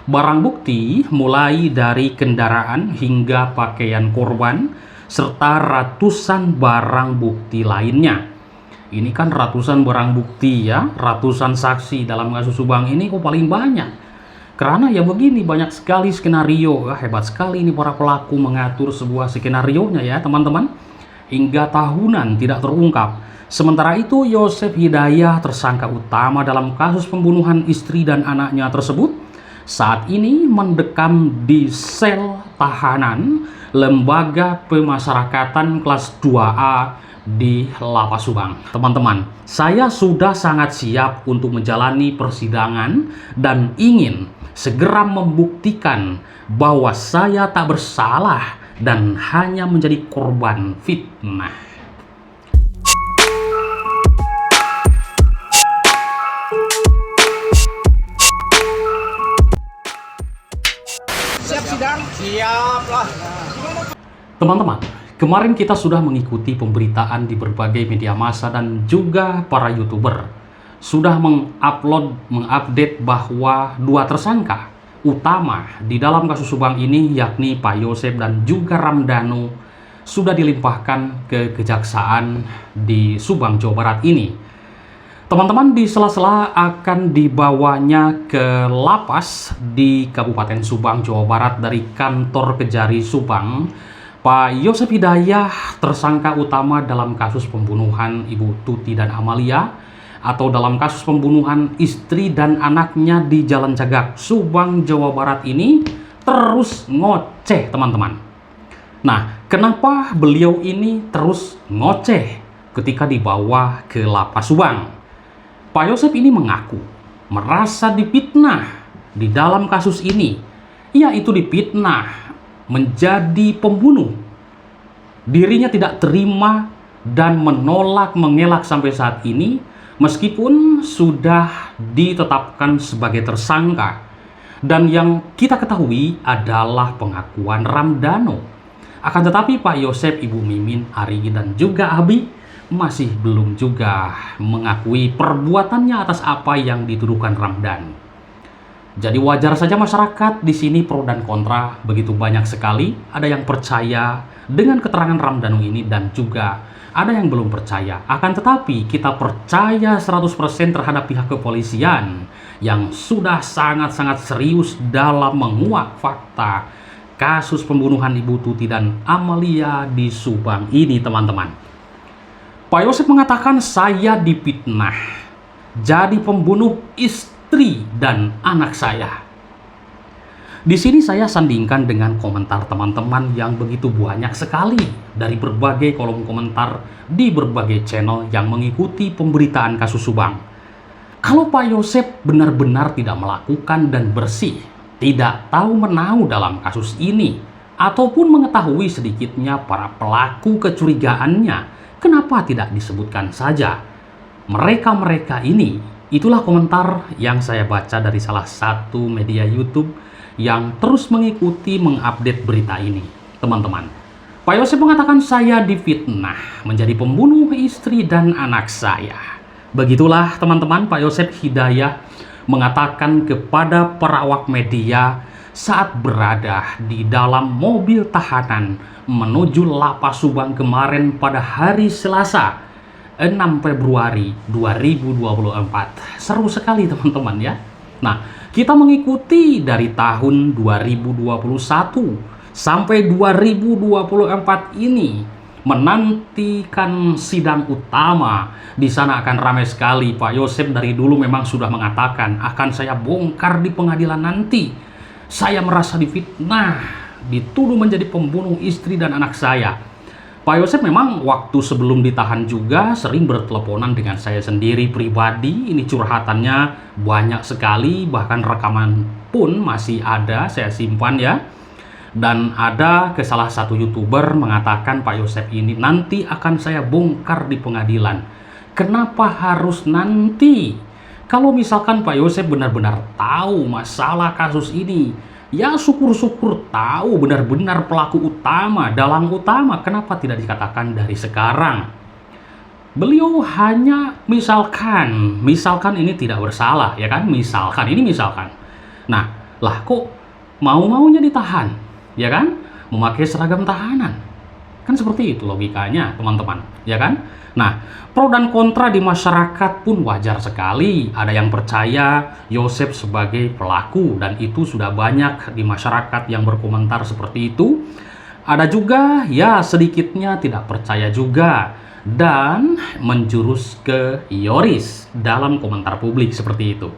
Barang bukti mulai dari kendaraan hingga pakaian korban, serta ratusan barang bukti lainnya. Ini kan ratusan barang bukti ya, ratusan saksi dalam kasus Subang ini kok paling banyak. Karena ya begini, banyak sekali skenario. Hebat sekali ini para pelaku mengatur sebuah skenario-nya ya teman-teman. Hingga tahunan tidak terungkap. Sementara itu Yosef Hidayah, tersangka utama dalam kasus pembunuhan istri dan anaknya tersebut, saat ini mendekam di sel tahanan Lembaga Pemasyarakatan kelas 2A di Lapas Subang. Teman-teman, saya sudah sangat siap untuk menjalani persidangan dan ingin segera membuktikan bahwa saya tak bersalah dan hanya menjadi korban fitnah. Siap sidang? Siap lah. Teman-teman, kemarin kita sudah mengikuti pemberitaan di berbagai media massa dan juga para YouTuber sudah mengupdate bahwa dua tersangka utama di dalam kasus Subang ini, yakni Pak Yosef dan juga Ramdhanu, sudah dilimpahkan ke kejaksaan di Subang, Jawa Barat ini. Teman-teman, di sela-sela akan dibawanya ke lapas di Kabupaten Subang, Jawa Barat dari kantor Kejari Subang, Pak Yosef Hidayah, tersangka utama dalam kasus pembunuhan Ibu Tuti dan Amalia, atau dalam kasus pembunuhan istri dan anaknya di Jalan Cagak, Subang, Jawa Barat ini, terus ngoceh, teman-teman. Nah, kenapa beliau ini terus ngoceh ketika dibawa ke lapas Subang? Pak Yosef ini mengaku merasa difitnah di dalam kasus ini, yaitu difitnah menjadi pembunuh. Dirinya tidak terima dan mengelak sampai saat ini, meskipun sudah ditetapkan sebagai tersangka. Dan yang kita ketahui adalah pengakuan Ramdhanu. Akan tetapi Pak Yosef, Ibu Mimin, Ari, dan juga Abi masih belum juga mengakui perbuatannya atas apa yang dituduhkan Ramdhanu. Jadi wajar saja masyarakat di sini pro dan kontra begitu banyak sekali. Ada yang percaya dengan keterangan Ramdhanu ini dan juga ada yang belum percaya. Akan tetapi kita percaya 100% terhadap pihak kepolisian yang sudah sangat-sangat serius dalam menguak fakta kasus pembunuhan Ibu Tuti dan Amalia di Subang ini, teman-teman. Pak Yosef mengatakan, saya difitnah jadi pembunuh istri dan anak saya. Di sini saya sandingkan dengan komentar teman-teman yang begitu banyak sekali dari berbagai kolom komentar di berbagai channel yang mengikuti pemberitaan kasus Subang. Kalau Pak Yosef benar-benar tidak melakukan dan bersih, tidak tahu menahu dalam kasus ini, ataupun mengetahui sedikitnya para pelaku kecurigaannya, kenapa tidak disebutkan saja mereka-mereka ini? Itulah komentar yang saya baca dari salah satu media YouTube yang terus mengikuti mengupdate berita ini, teman-teman. Pak Yosef mengatakan, saya difitnah menjadi pembunuh istri dan anak saya. Begitulah teman-teman, Pak Yosef Hidayah mengatakan kepada para awak media saat berada di dalam mobil tahanan menuju Lapas Subang kemarin pada hari Selasa 6 Februari 2024. Seru sekali teman-teman ya. Nah, kita mengikuti dari tahun 2021 sampai 2024 ini, menantikan sidang utama. Di sana akan ramai sekali. Pak Yosef dari dulu memang sudah mengatakan, akan saya bongkar di pengadilan nanti. Saya merasa difitnah, dituduh menjadi pembunuh istri dan anak saya. Pak Yosef memang waktu sebelum ditahan juga sering berteleponan dengan saya sendiri pribadi. Ini curhatannya banyak sekali, bahkan rekaman pun masih ada, saya simpan ya. Dan ada ke salah satu YouTuber mengatakan, Pak Yosef ini nanti akan saya bongkar di pengadilan. Kenapa harus nanti? Kalau misalkan Pak Yosef benar-benar tahu masalah kasus ini, ya syukur-syukur tahu benar-benar pelaku utama, dalang utama, kenapa tidak dikatakan dari sekarang? Beliau hanya misalkan ini tidak bersalah, ya kan? Misalkan. Nah, Lah kok mau-maunya ditahan, ya kan? Memakai seragam tahanan. Kan seperti itu logikanya, teman-teman, ya kan? Nah, pro dan kontra di masyarakat pun wajar sekali. Ada yang percaya Yosef sebagai pelaku, dan itu sudah banyak di masyarakat yang berkomentar seperti itu. Ada juga ya sedikitnya tidak percaya juga dan menjurus ke Yoris dalam komentar publik seperti itu.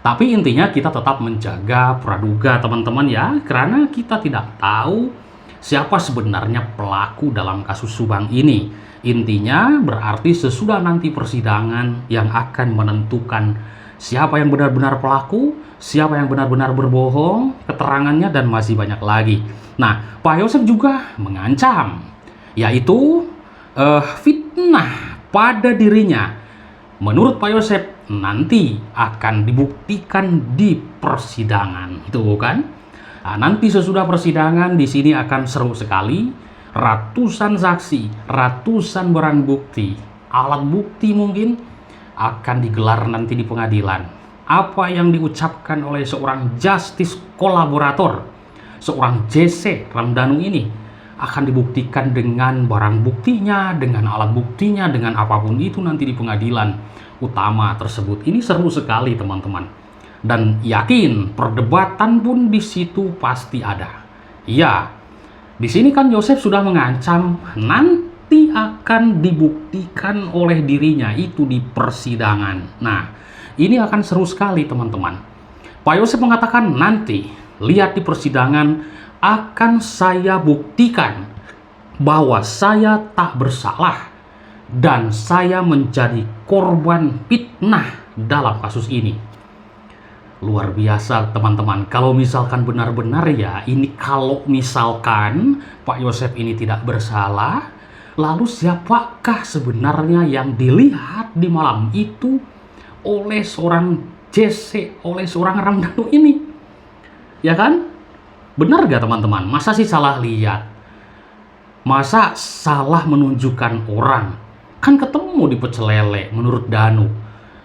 Tapi intinya kita tetap menjaga praduga, teman-teman ya, karena kita tidak tahu siapa sebenarnya pelaku dalam kasus Subang ini. Intinya berarti sesudah nanti persidangan yang akan menentukan siapa yang benar-benar pelaku, siapa yang benar-benar berbohong, keterangannya, dan masih banyak lagi. Nah, Pak Yosef juga mengancam, yaitu fitnah pada dirinya. Menurut Pak Yosef, nanti akan dibuktikan di persidangan, tuh kan? Nah, nanti sesudah persidangan di sini akan seru sekali. Ratusan saksi, ratusan barang bukti, alat bukti mungkin akan digelar nanti di pengadilan. Apa yang diucapkan oleh seorang justice kolaborator, seorang JC Ramdhanu ini akan dibuktikan dengan barang buktinya, dengan alat buktinya, dengan apapun itu nanti di pengadilan utama tersebut. Ini seru sekali, teman-teman. Dan yakin perdebatan pun di situ pasti ada. Ya, di sini kan Yosef sudah mengancam nanti akan dibuktikan oleh dirinya itu di persidangan. Nah, ini akan seru sekali, teman-teman. Pak Yosef mengatakan nanti lihat di persidangan akan saya buktikan bahwa saya tak bersalah dan saya menjadi korban fitnah dalam kasus ini. Luar biasa, teman-teman. Kalau misalkan benar-benar ya, ini kalau misalkan Pak Yosef ini tidak bersalah, lalu siapakah sebenarnya yang dilihat di malam itu oleh seorang JC, oleh seorang Ramdhanu ini? Ya kan? Benar gak, teman-teman? Masa sih salah lihat? Masa salah menunjukkan orang? Kan ketemu di Pecel Lele menurut Danu.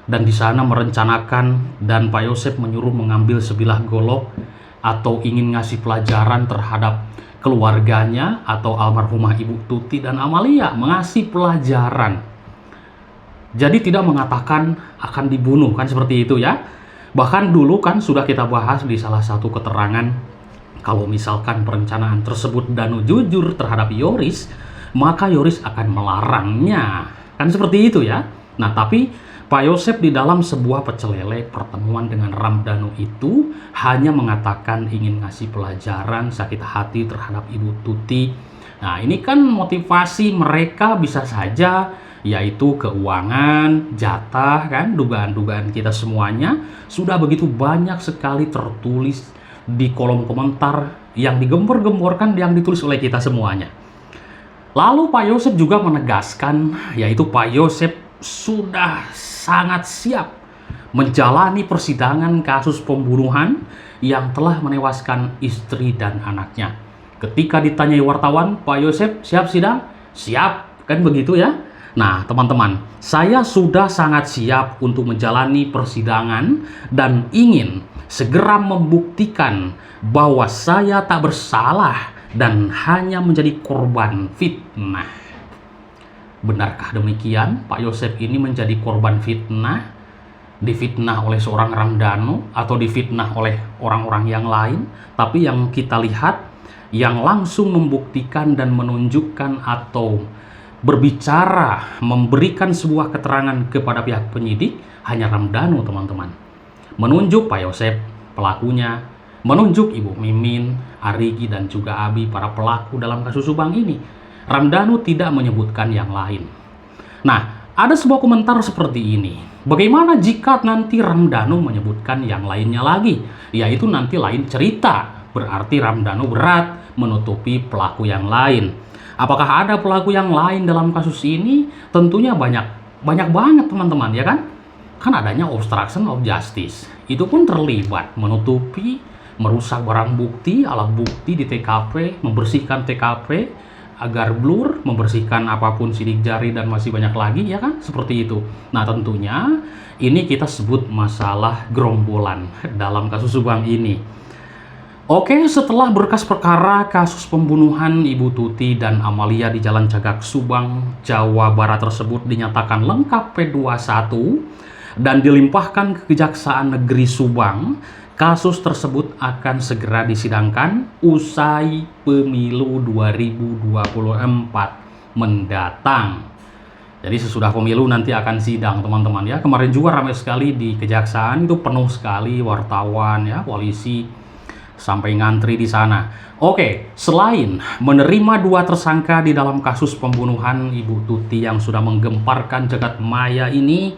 Dan di sana merencanakan dan Pak Yosef menyuruh mengambil sebilah golok atau ingin ngasih pelajaran terhadap keluarganya atau almarhumah Ibu Tuti dan Amalia, mengasih pelajaran. Jadi tidak mengatakan akan dibunuh, kan seperti itu ya. Bahkan dulu kan sudah kita bahas di salah satu keterangan, kalau misalkan perencanaan tersebut Danu jujur terhadap Yoris, maka Yoris akan melarangnya. Kan seperti itu ya. Nah, tapi Pak Yosef di dalam sebuah Pecel Lele pertemuan dengan Ramdhanu itu hanya mengatakan ingin ngasih pelajaran sakit hati terhadap Ibu Tuti. Nah, ini kan motivasi mereka bisa saja yaitu keuangan, jatah, kan, dugaan-dugaan kita semuanya sudah begitu banyak sekali tertulis di kolom komentar yang digembor-gemborkan, yang ditulis oleh kita semuanya. Lalu Pak Yosef juga menegaskan, yaitu Pak Yosef sudah sangat siap menjalani persidangan kasus pembunuhan yang telah menewaskan istri dan anaknya. Ketika ditanyai wartawan, Pak Yosef siap sidang? Siap, kan begitu ya? Nah, teman-teman, saya sudah sangat siap untuk menjalani persidangan dan ingin segera membuktikan bahwa saya tak bersalah dan hanya menjadi korban fitnah. Benarkah demikian? Pak Yosef ini menjadi korban fitnah, difitnah oleh seorang Ramdhanu atau difitnah oleh orang-orang yang lain? Tapi yang kita lihat, yang langsung membuktikan dan menunjukkan atau berbicara, memberikan sebuah keterangan kepada pihak penyidik hanya Ramdhanu, teman-teman. Menunjuk Pak Yosef pelakunya, menunjuk Ibu Mimin, Arigi, dan juga Abi para pelaku dalam kasus Subang ini. Ramdhanu tidak menyebutkan yang lain. Nah, ada sebuah komentar seperti ini. Bagaimana jika nanti Ramdhanu menyebutkan yang lainnya lagi? Yaitu nanti lain cerita. Berarti Ramdhanu berat menutupi pelaku yang lain. Apakah ada pelaku yang lain dalam kasus ini? Tentunya banyak banget, teman-teman, ya kan? Kan adanya obstruction of justice. Itu pun terlibat menutupi, merusak barang bukti, alat bukti di TKP, membersihkan TKP, agar blur, membersihkan apapun sidik jari dan masih banyak lagi ya kan, seperti itu. Nah tentunya ini kita sebut masalah gerombolan dalam kasus Subang ini. Oke, setelah berkas perkara kasus pembunuhan Ibu Tuti dan Amalia di Jalan Cagak Subang, Jawa Barat tersebut dinyatakan lengkap P21 dan dilimpahkan ke Kejaksaan Negeri Subang, kasus tersebut akan segera disidangkan usai pemilu 2024 mendatang. Jadi sesudah pemilu nanti akan sidang teman-teman ya. Kemarin juga ramai sekali di Kejaksaan, itu penuh sekali wartawan ya, polisi sampai ngantri di sana. Oke, selain menerima 2 tersangka di dalam kasus pembunuhan Ibu Tuti yang sudah menggemparkan jagat maya ini,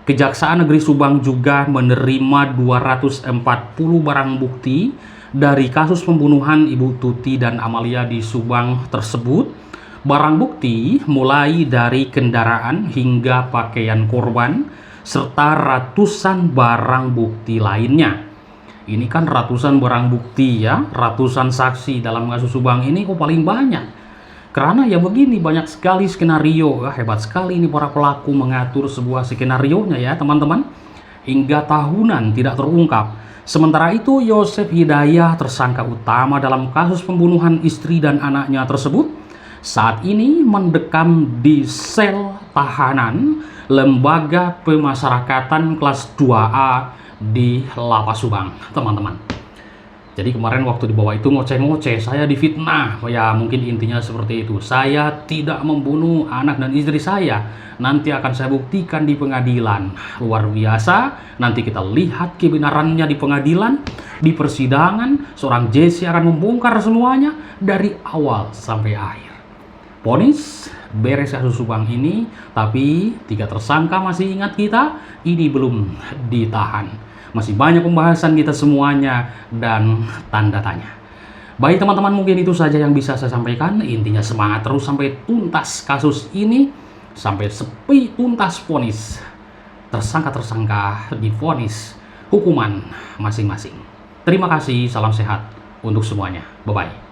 Kejaksaan Negeri Subang juga menerima 240 barang bukti dari kasus pembunuhan Ibu Tuti dan Amalia di Subang tersebut. Barang bukti mulai dari kendaraan hingga pakaian korban, serta ratusan barang bukti lainnya. Ini kan ratusan barang bukti ya, ratusan saksi dalam kasus Subang ini kok paling banyak. Karena ya begini, banyak sekali skenario, hebat sekali ini para pelaku mengatur sebuah skenario-nya ya teman-teman, hingga tahunan tidak terungkap. Sementara itu Yosef Hidayah, tersangka utama dalam kasus pembunuhan istri dan anaknya tersebut, saat ini mendekam di sel tahanan Lembaga Pemasyarakatan kelas 2A di Lapas Subang, teman-teman. Jadi kemarin waktu di bawah itu ngoceh-ngoceh, saya difitnah. Ya mungkin intinya seperti itu. Saya tidak membunuh anak dan istri saya. Nanti akan saya buktikan di pengadilan. Luar biasa. Nanti kita lihat kebenarannya di pengadilan, di persidangan. Seorang Jesse akan membongkar semuanya dari awal sampai akhir. Vonis beres kasus Subang ini, tapi 3 tersangka masih ingat kita, ini belum ditahan. Masih banyak pembahasan kita semuanya dan tanda tanya. Baik teman-teman, mungkin itu saja yang bisa saya sampaikan. Intinya semangat terus sampai tuntas kasus ini, sampai sepi tuntas vonis. Tersangka-tersangka divonis hukuman masing-masing. Terima kasih, salam sehat untuk semuanya. Bye-bye.